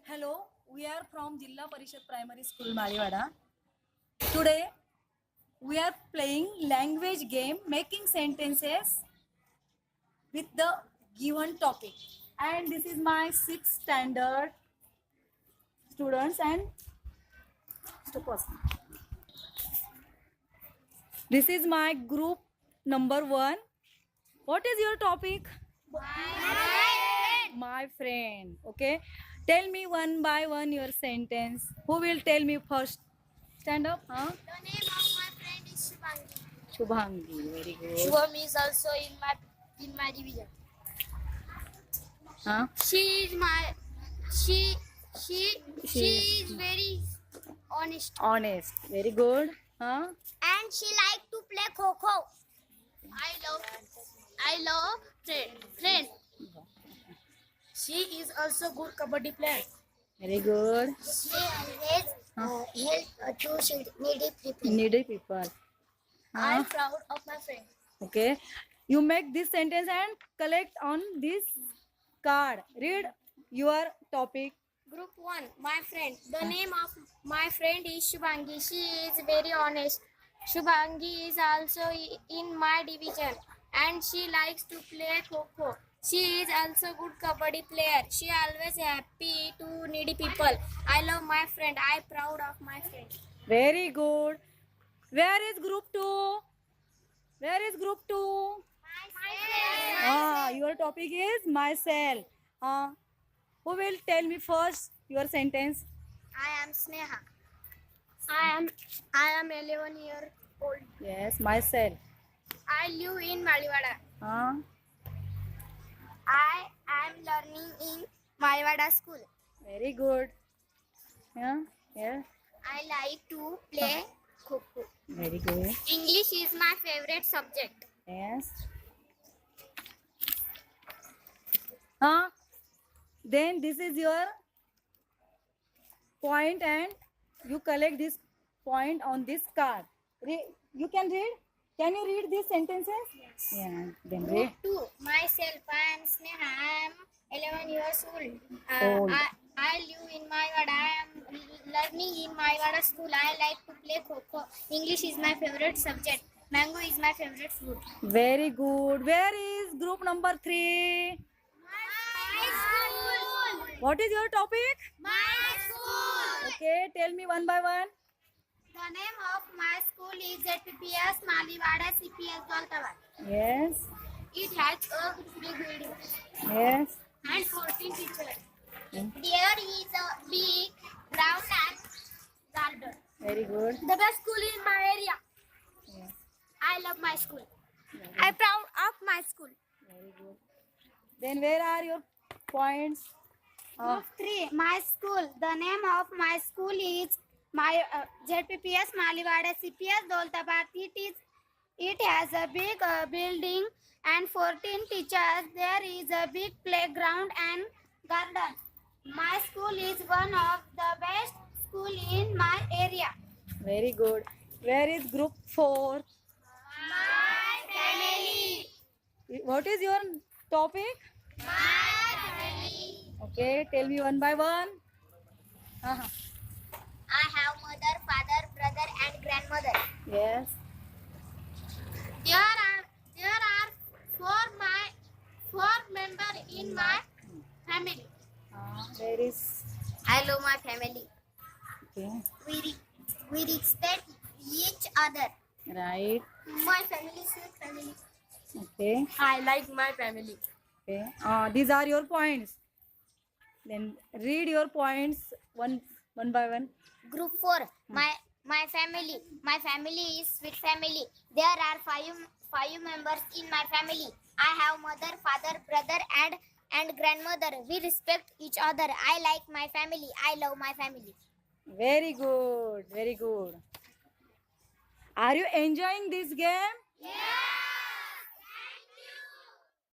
Hello, we are from Jilla Parishad Primary School, Maliwada. Today, we are playing language game, making sentences with the given topic. And this is my 6th standard students and this is my group number 1. What is your topic? My friend. Okay. Tell me one by one your sentence. Who will tell me first? Stand up. Huh? The name of my friend is Shubhangi. Shubhangi. Very good. Shubham is also in my division. Huh? She is very honest. Honest. Very good. Huh? And she like to play kho. I love friend. She is also good kabaddi player. Very good. She always help to needy people. Needy people. I'm Huh? proud of my friend. Okay. You make this sentence and collect on this card. Read your topic. Group 1, my friend. The name of my friend is Shubhangi. She is very honest. Shubhangi is also in my division and she likes to play kho. She is also good kabaddi player. She always happy to needy people. I love my friend. I proud of my friend. Very good. Where is group 2? Where is group 2? Your topic is myself. Who will tell me first your sentence? I am Sneha. I am 11 years old. Yes, myself. I live in Maliwada. I am learning in Maliwada school. Very good. Yeah. Yes. I like to play kho. Very good. English is my favorite subject. Yes. Then this is your point and you collect this point on this card. You can read? Can you read these sentences? Yes. Yeah. Then Group read. 2. Myself, I am Sneha. I am 11 years old. Old. I live in Maiwada. I am learning in Maiwada school. I like to play kho. English is my favorite subject. Mango is my favorite fruit. Very good. Where is group number 3? My school. What is your topic? My school. Okay, tell me one by one. The name of my school is ZPPS Maliwada CPS Doltawad. Yes. It has a big building Yes. and 14 teachers. There is a big ground and garden. Very good. The best school in my area. Yes. I love my school. I'm proud of my school. Very good. Then where are your points? Group 3, my school. The name of my school is my ZPPS Maliwada CPS Doltabad. It has a big building and 14 teachers. There is a big playground and garden. My school is one of the best school in my area. Very good. Where is group 4? My family. What is your topic? My family. Okay, tell me one by one. I have mother, father, brother and grandmother. Yes. There are four members in my family. Where is? I love my family. Okay. We respect each other. Right. My family is my family. Okay. I like my family. Okay. These are your points. Then read your points one by one. Group 4. My family. My family is sweet family. There are five members in my family. I have mother, father, brother and grandmother. We respect each other. I like my family. I love my family. Very good. Very good. Are you enjoying this game? Yeah.